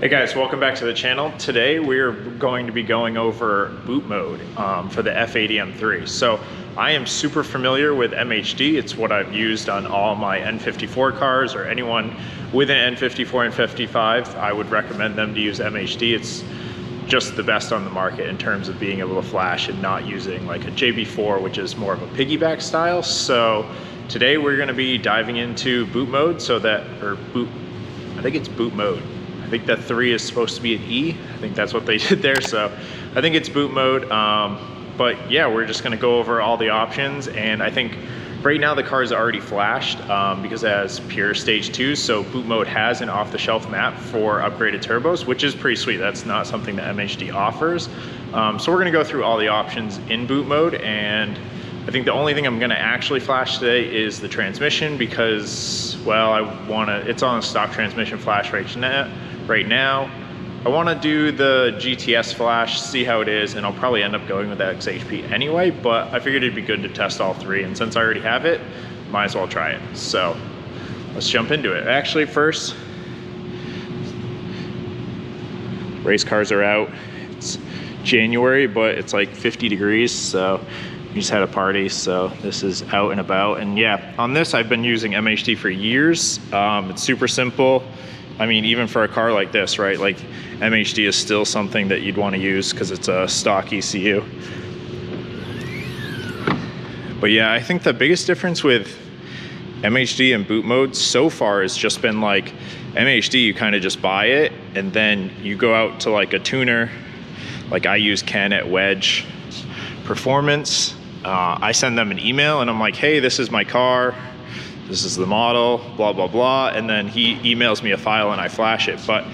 Hey guys, welcome back to the channel. Today we're going to be going over boot mode for the F80 M3. So I am super familiar with MHD. It's what I've used on all my N54 cars, or anyone with an N54 and 55. I would recommend them to use MHD. It's just the best on the market in terms of being able to flash and not using like a JB4, which is more of a piggyback style. So today we're going to be diving into boot mode, I think it's boot mode. I think that 3 is supposed to be an E. I think that's what they did there. So I think it's boot mode. But yeah, we're just gonna go over all the options. And I think right now the car is already flashed because it has pure stage 2. So boot mode has an off-the-shelf map for upgraded turbos, which is pretty sweet. That's not something that MHD offers. So we're gonna go through all the options in boot mode. And I think the only thing I'm gonna actually flash today is the transmission because, well, it's on a stock transmission flash right now. I wanna do the GTS flash, see how it is, and I'll probably end up going with that XHP anyway, but I figured it'd be good to test all 3, and since I already have it, might as well try it. So let's jump into it. Actually, first, race cars are out. It's January, but it's like 50 degrees, so we just had a party, so this is out and about. And yeah, on this I've been using MHD for years. It's super simple. I mean, even for a car like this, right? Like MHD is still something that you'd want to use because it's a stock ECU. But yeah, I think the biggest difference with MHD and boot mode so far has just been like MHD, you kind of just buy it and then you go out to like a tuner. Like I use Ken at Wedge Performance. I send them an email and I'm like, hey, this is my car. This is the model, blah, blah, blah. And then he emails me a file and I flash it. But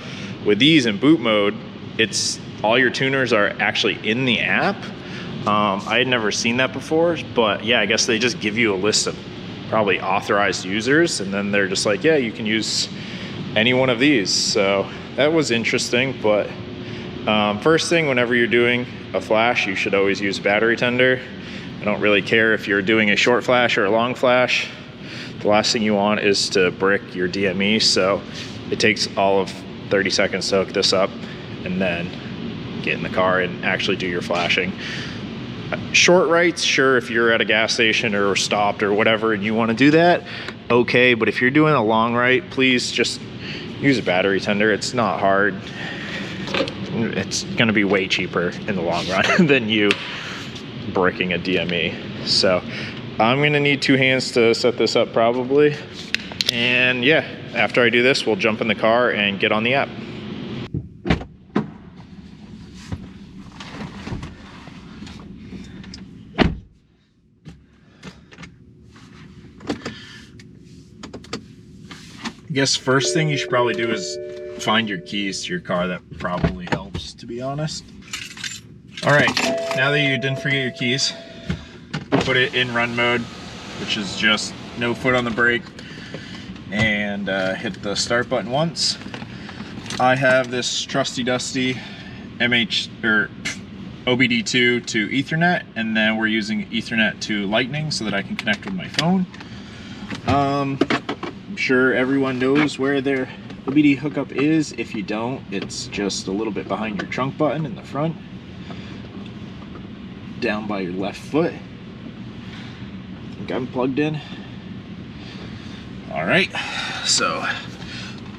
with these in boot mode, it's all your tuners are actually in the app. I had never seen that before, but yeah, I guess they just give you a list of probably authorized users. And then they're just like, yeah, you can use any one of these. So that was interesting. But first thing, whenever you're doing a flash, you should always use battery tender. I don't really care if you're doing a short flash or a long flash. The last thing you want is to brick your DME, so it takes all of 30 seconds to hook this up and then get in the car and actually do your flashing. Short rights, sure, if you're at a gas station or stopped or whatever and you want to do that, okay, but if you're doing a long right, please just use a battery tender. It's not hard. It's going to be way cheaper in the long run than you bricking a DME. So I'm gonna need 2 hands to set this up probably. And yeah, after I do this, we'll jump in the car and get on the app. I guess first thing you should probably do is find your keys to your car. That probably helps, to be honest. All right, now that you didn't forget your keys, put it in run mode, which is just no foot on the brake, and hit the start button once. I have this trusty dusty OBD2 to Ethernet, and then we're using Ethernet to Lightning so that I can connect with my phone. I'm sure everyone knows where their OBD hookup is. If you don't, it's just a little bit behind your trunk button in the front, down by your left foot. I'm plugged in. All right, so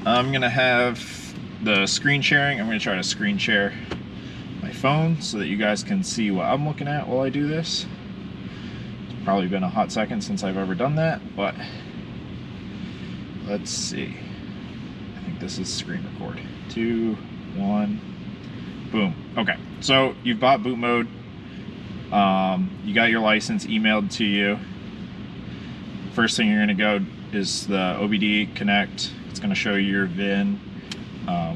I'm gonna have the screen sharing. I'm gonna try to screen share my phone so that you guys can see what I'm looking at while I do this. It's probably been a hot second since I've ever done that, but let's see. I think this is screen record. 2, 1, boom. Okay, so you've bought boot mode. You got your license emailed to you. First thing you're gonna go is the OBD connect. It's gonna show you your VIN,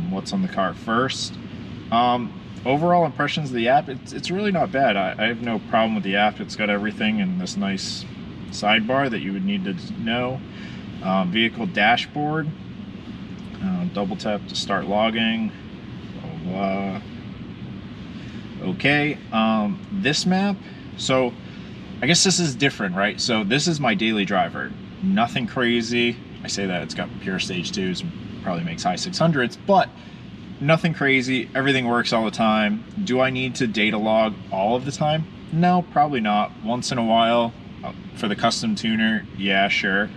what's on the car first. Overall impressions of the app, it's really not bad. I have no problem with the app. It's got everything in this nice sidebar that you would need to know. Vehicle dashboard, double tap to start logging, blah, blah. Okay, this map, so I guess this is different, right? So this is my daily driver. Nothing crazy. I say that it's got pure stage 2s, probably makes high 600s, but Nothing crazy. Everything works all the time. Do I need to data log all of the time? No, probably not. Once in a while, for the custom tuner, yeah, sure.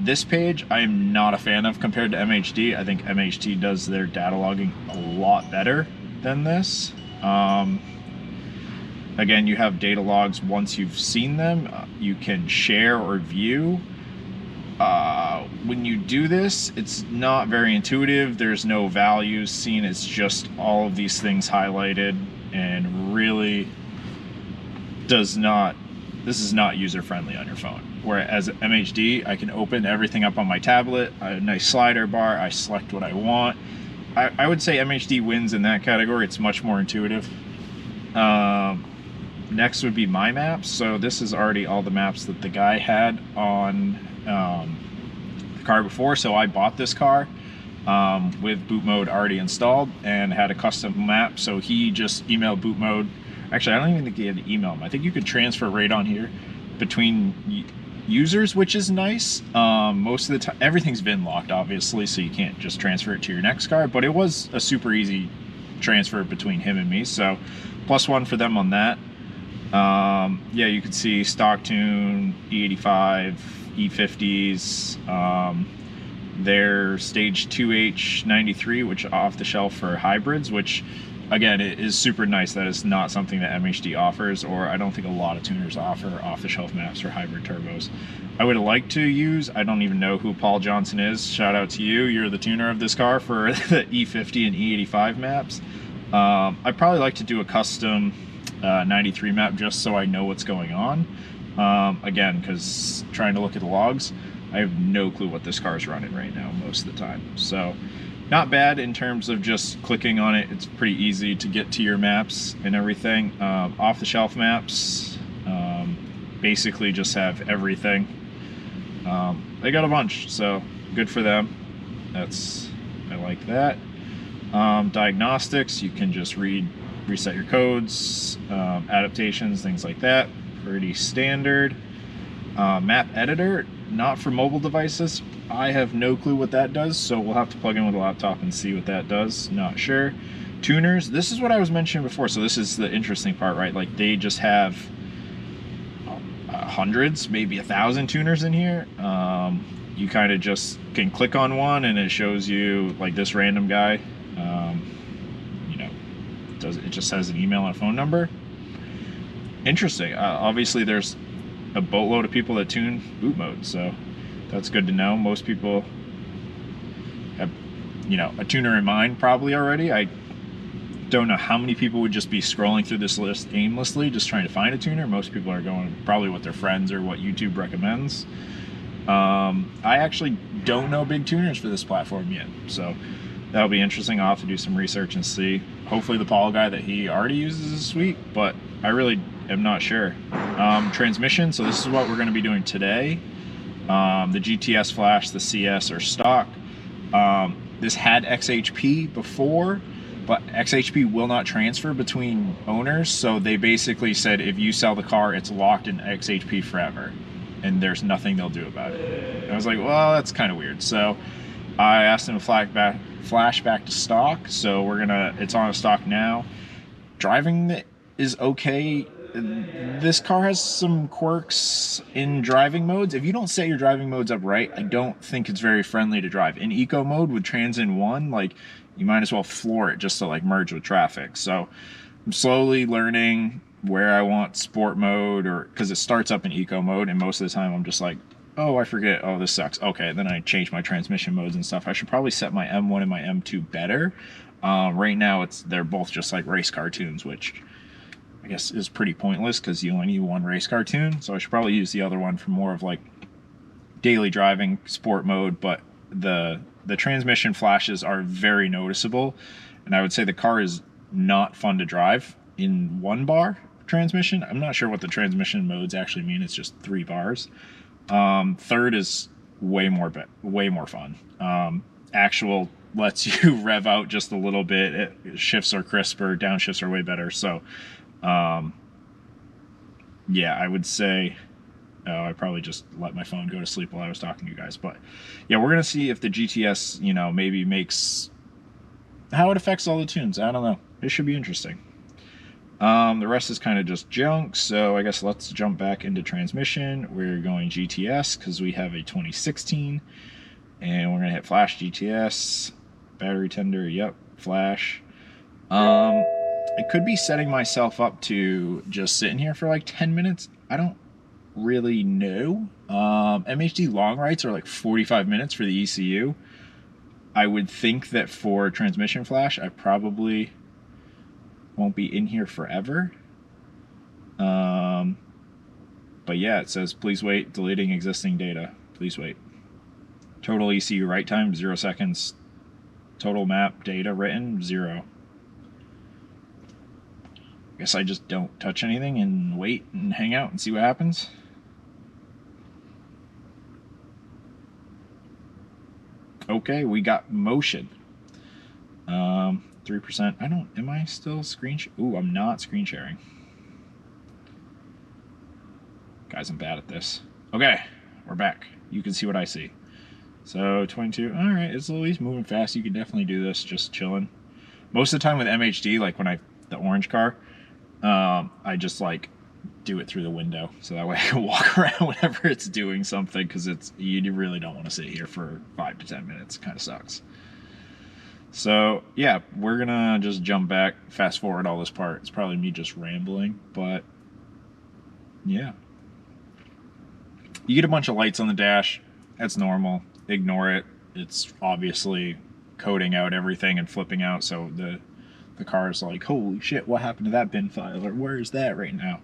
This page I am not a fan of compared to MHD. I think MHD does their data logging a lot better than this. Again, you have data logs once you've seen them. You can share or view. When you do this, it's not very intuitive. There's no values seen. It's just all of these things highlighted, and really does not, this is not user-friendly on your phone. Whereas MHD, I can open everything up on my tablet, a nice slider bar, I select what I want. I would say MHD wins in that category. It's much more intuitive. Next would be My Maps. So this is already all the maps that the guy had on the car before. So I bought this car with boot mode already installed and had a custom map. So he just emailed boot mode. Actually, I don't even think he had to email him. I think you could transfer right on here between users, which is nice. Most of the time, everything's VIN locked, obviously, so you can't just transfer it to your next car, but it was a super easy transfer between him and me, so +1 for them on that. Yeah, you can see stock tune, E85, E50s, their stage 2H93, which off the shelf for hybrids, which again, it is super nice. That is not something that MHD offers, or I don't think a lot of tuners offer off-the-shelf maps for hybrid turbos. I would like to use, I don't even know who Paul Johnson is. Shout out to you. You're the tuner of this car for the E50 and E85 maps. I'd probably like to do a custom 93 map just so I know what's going on. Again, because trying to look at the logs, I have no clue what this car is running right now most of the time. So not bad in terms of just clicking on it. It's pretty easy to get to your maps and everything. Off-the-shelf maps basically just have everything. They got a bunch, so good for them. I like that. Diagnostics, you can just reset your codes, adaptations, things like that. Pretty standard. Map editor, not for mobile devices. I have no clue what that does, so we'll have to plug in with a laptop and see what that does. Not sure. Tuners, this is what I was mentioning before, so this is the interesting part, right? Like, they just have hundreds, maybe 1,000 tuners in here. You kind of just can click on one and it shows you, like, this random guy. You know, it just has an email and a phone number. Interesting. Obviously, there's a boatload of people that tune boot mode, so that's good to know. Most people have, you know, a tuner in mind probably already. I don't know how many people would just be scrolling through this list aimlessly just trying to find a tuner. Most people are going probably with their friends or what YouTube recommends. I actually don't know big tuners for this platform yet, so that'll be interesting. I'll have to do some research and see. Hopefully the Paul guy that he already uses is sweet, but I really am not sure. Transmission, so this is what we're going to be doing today. The GTS flash, the CS, or stock. This had XHP before, but XHP will not transfer between owners, so they basically said if you sell the car, it's locked in XHP forever, and there's nothing they'll do about it. And I was like, well, that's kind of weird. So I asked them to flash back to stock, so it's on a stock now. Driving is okay. This car has some quirks in driving modes. If you don't set your driving modes up right, I don't think it's very friendly to drive. In eco mode with Trans-in 1, like, you might as well floor it just to like merge with traffic. So I'm slowly learning where I want sport mode, or because it starts up in eco mode, and most of the time I'm just like, oh, I forget, oh, this sucks. Okay, then I change my transmission modes and stuff. I should probably set my M1 and my M2 better. Right now they're both just like race car tunes, which I guess is pretty pointless because you only need one race car tune. So I should probably use the other one for more of like daily driving, sport mode. But the transmission flashes are very noticeable, and I would say the car is not fun to drive in 1-bar transmission. I'm not sure what the transmission modes actually mean. It's just 3 bars. Third is way more fun. Actual lets you rev out just a little bit. Shifts are crisper, downshifts are way better. So yeah, I would say I probably just let my phone go to sleep while I was talking to you guys. But yeah, we're gonna see if the GTS, you know, maybe makes how it affects all the tunes, I don't know. It should be interesting. The rest is kind of just junk, so I guess let's jump back into transmission. We're going GTS because we have a 2016, and we're gonna hit flash GTS, battery tender, yep, flash. I could be setting myself up to just sit in here for like 10 minutes. I don't really know. MHD long rights are like 45 minutes for the ECU. I would think that for transmission flash, I probably won't be in here forever. But yeah, it says please wait, deleting existing data. Please wait. Total ECU write time 0 seconds. Total map data written 0. I guess I just don't touch anything and wait and hang out and see what happens. Okay, we got motion. 3%. Am I still ooh, I'm not screen sharing. Guys, I'm bad at this. Okay, we're back. You can see what I see. So 22, all right, it's at least moving fast. You can definitely do this just chilling. Most of the time with MHD, like when the orange car, I just like do it through the window. So that way I can walk around whenever it's doing something, because you really don't want to sit here for 5 to 10 minutes. It kind of sucks. So yeah, we're gonna just jump back, fast forward all this part. It's probably me just rambling, but yeah. You get a bunch of lights on the dash. That's normal. Ignore it. It's obviously coding out everything and flipping out, so the car is like, holy shit, what happened to that bin file, or where is that right now?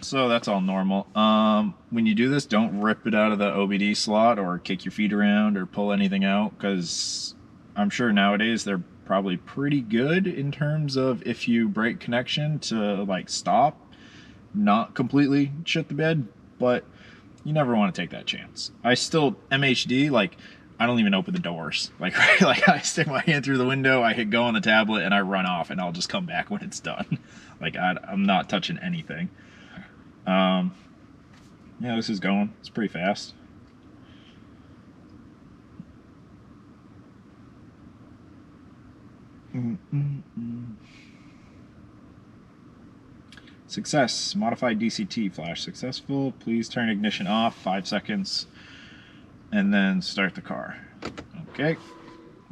So that's all normal. When you do this, don't rip it out of the OBD slot or kick your feet around or pull anything out, because I'm sure nowadays they're probably pretty good in terms of if you break connection to like stop, not completely shit the bed, but you never want to take that chance. I still, MHD, like, I don't even open the doors. Like, right, like I stick my hand through the window, I hit go on the tablet, and I run off, and I'll just come back when it's done. Like, I'm not touching anything. Yeah, this is going. It's pretty fast. Success. Modified DCT flash successful. Please turn ignition off. 5 seconds. And then start the car. Okay.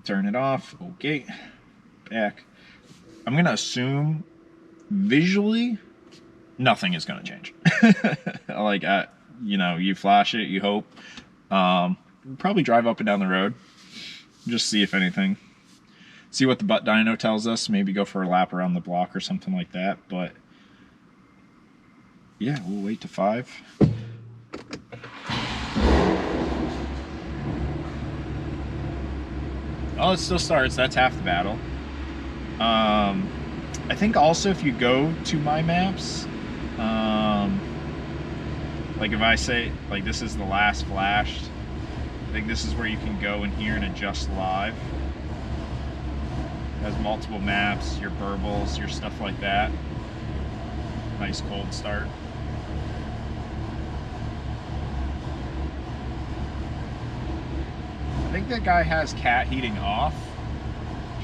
Turn it off. Okay. Back. I'm going to assume visually nothing is going to change. Like, you know, you flash it, you hope. Probably drive up and down the road. Just see if anything. See what the butt dyno tells us. Maybe go for a lap around the block or something like that. But yeah, we'll wait to 5. Oh, it still starts. That's half the battle. I think also if you go to my maps, like if I say, like this is the last flashed, I think this is where you can go in here and adjust live. It has multiple maps, your burbles, your stuff like that. Nice cold start. I think that guy has cat heating off.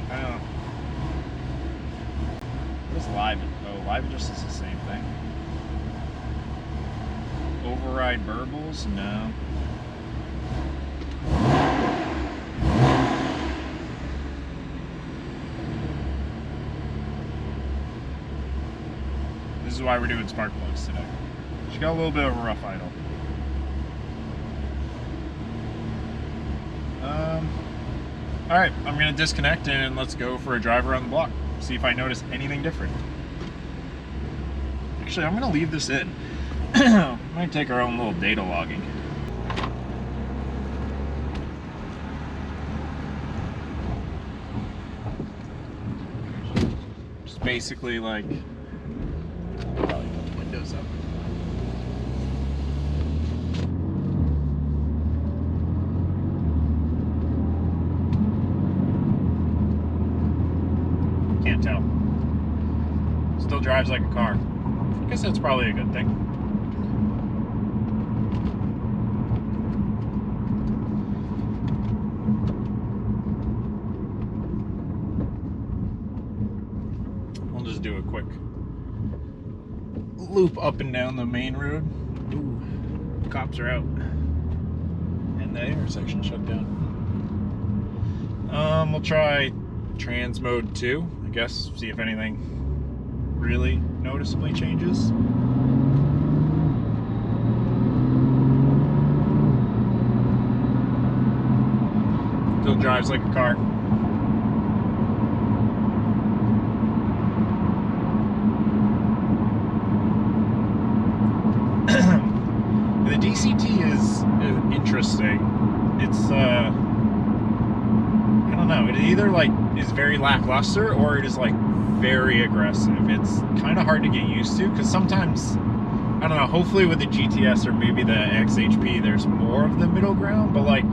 I don't know. What is live? Oh, live just is the same thing. Override burbles? No. This is why we're doing spark plugs today. She got a little bit of a rough idle. Alright, I'm going to disconnect and let's go for a drive around the block. See if I notice anything different. Actually, I'm going to leave this in. Might take our own little data logging. Just basically like, probably put the windows up. Can't tell. Still drives like a car. I guess that's probably a good thing. do a quick loop up and down the main road. Ooh, cops are out. And the intersection shut down. We'll try trans mode 2, I guess, see if anything really noticeably changes. Still drives like a car. The DCT is interesting. It's I don't know, it either like is very lackluster or it is like very aggressive. It's kind of hard to get used to because sometimes, I don't know, hopefully with the GTS or maybe the XHP there's more of the middle ground, but like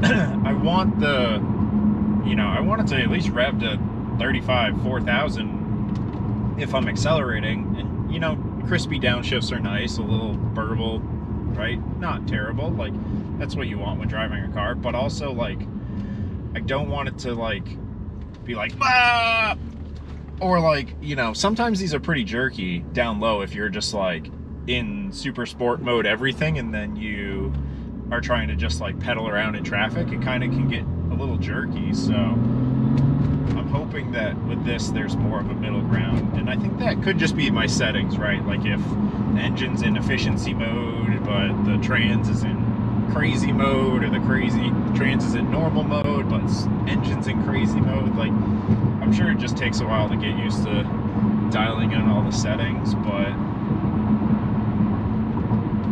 I want the, you know, I want it to at least rev to 35, 4,000 if I'm accelerating, and you know, crispy downshifts are nice, a little burble, right? Not terrible, like that's what you want when driving a car, but also like I don't want it to like be like ah! Or like, you know, sometimes these are pretty jerky down low if you're just like in super sport mode everything and then you are trying to just like pedal around in traffic. It kind of can get a little jerky, so I'm hoping that with this there's more of a middle ground, and I think that could just be my settings, right? Like if the engine's in efficiency mode but the trans is in crazy mode, or the trans is in normal mode but engine's in crazy mode. Like, I'm sure it just takes a while to get used to dialing in all the settings, but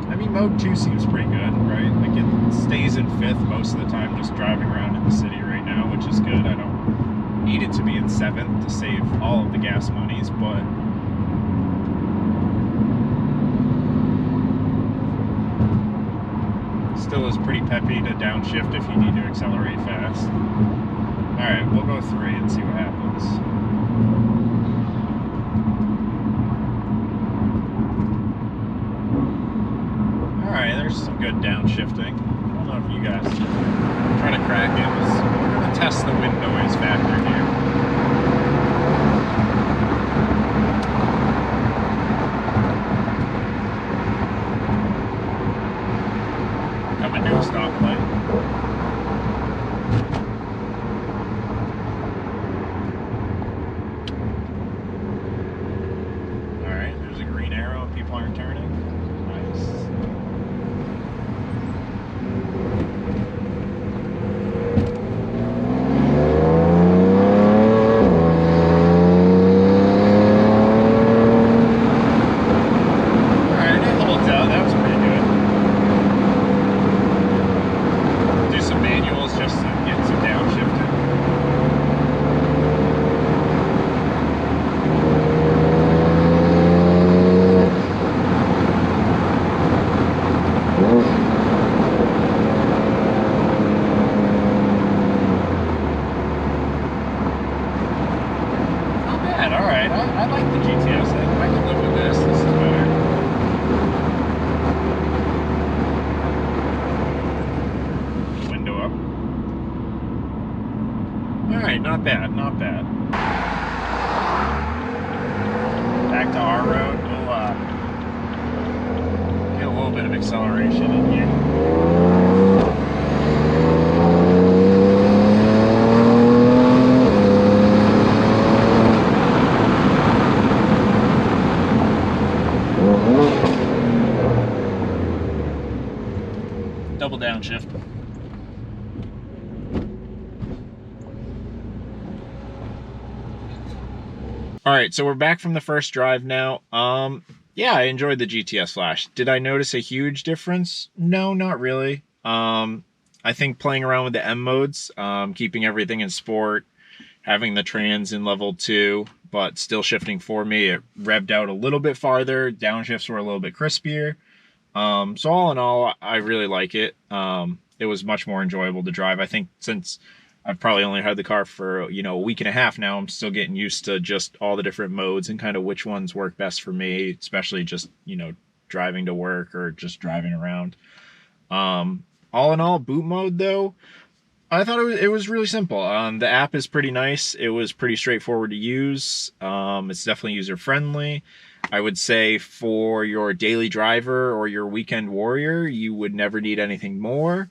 I mean, mode 2 seems pretty good, right? Like it stays in 5th most of the time just driving around in the city right now, which is good. I don't need it to be in 7th to save all of the gas monies, but still is pretty peppy to downshift if you need to accelerate fast. Alright, we'll go 3 and see what happens. Alright, there's some good downshifting. I don't know if you guys try to crack it. We're going to test the wind noise factor here. Coming to a stoplight. Alright, there's a green arrow and people aren't turning. Nice. I like the GTS. I can live with this. This is better. Window up. Alright, not bad, not bad. Back to our road. We'll get a little bit of acceleration in here. Double downshift. All right, so we're back from the first drive now. Yeah, I enjoyed the GTS Flash. Did I notice a huge difference? No, not really. I think playing around with the M modes, keeping everything in sport, having the trans in level 2, but still shifting for me, it revved out a little bit farther. Downshifts were a little bit crispier. So all in all, I really like it. It was much more enjoyable to drive. I think since I've probably only had the car for, you know, a week and a half now, I'm still getting used to just all the different modes and kind of which ones work best for me, especially just, you know, driving to work or just driving around. All in all, boot mode though, I thought it was really simple. The app is pretty nice. It was pretty straightforward to use. It's definitely user friendly. I would say for your daily driver or your weekend warrior, you would never need anything more.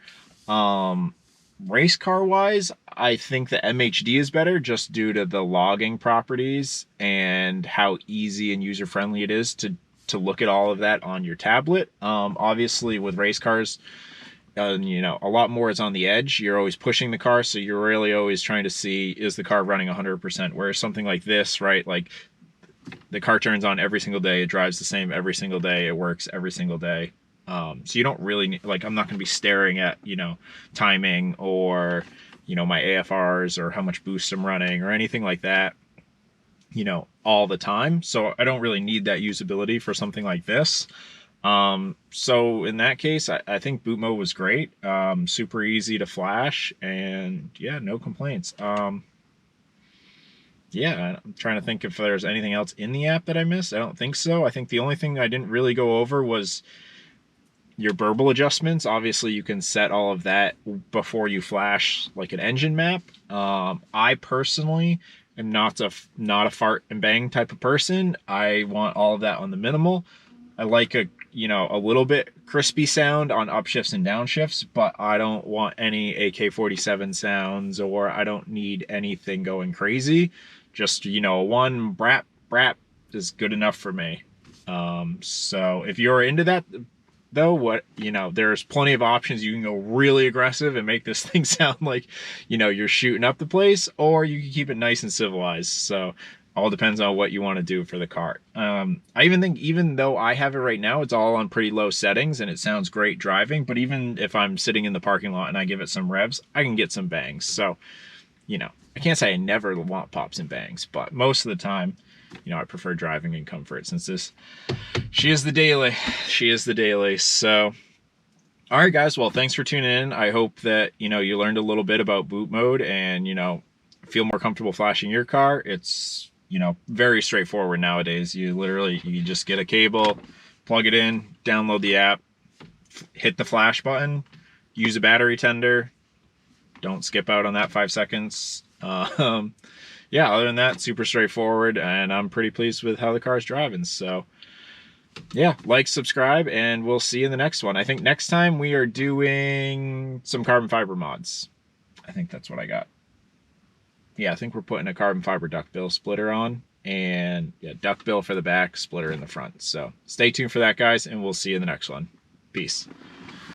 Race car wise, I think the MHD is better just due to the logging properties and how easy and user friendly it is to look at all of that on your tablet. Obviously with race cars, you know, a lot more is on the edge. You're always pushing the car, so you're really always trying to see, is the car running 100%? Whereas something like this, right, like the car turns on every single day, it drives the same every single day, it works every single day. So you don't really need, like, I'm not going to be staring at, you know, timing or, you know, my AFRs or how much boost I'm running or anything like that, you know, all the time. So I don't really need that usability for something like this. So in that case, I think boot mode was great. Super easy to flash, and yeah, no complaints. Yeah, I'm trying to think if there's anything else in the app that I missed. I don't think so. I think the only thing I didn't really go over was your burble adjustments. Obviously, you can set all of that before you flash like an engine map. I personally am not a fart and bang type of person. I want all of that on the minimal. I like a, you know, a little bit crispy sound on upshifts and downshifts, but I don't want any AK-47 sounds, or I don't need anything going crazy. Just, you know, one brap brap is good enough for me. So if you're into that though, what, you know, there's plenty of options. You can go really aggressive and make this thing sound like, you know, you're shooting up the place, or you can keep it nice and civilized. So all depends on what you want to do for the car. I even think, even though I have it right now, it's all on pretty low settings and it sounds great driving, but even if I'm sitting in the parking lot and I give it some revs, I can get some bangs. So, you know, I can't say I never want pops and bangs, but most of the time, you know, I prefer driving in comfort, since she is the daily. She is the daily. So, all right, guys. Well, thanks for tuning in. I hope that, you know, you learned a little bit about boot mode and, you know, feel more comfortable flashing your car. It's, you know, very straightforward nowadays. You just get a cable, plug it in, download the app, hit the flash button, use a battery tender. Don't skip out on that 5 seconds. Yeah, other than that, super straightforward, and I'm pretty pleased with how the car's driving. So yeah, like, subscribe, and we'll see you in the next one. I think next time we are doing some carbon fiber mods. I think that's what I got. Yeah, I think we're putting a carbon fiber duckbill splitter on, and yeah, duckbill for the back, splitter in the front. So stay tuned for that, guys, and we'll see you in the next one. Peace.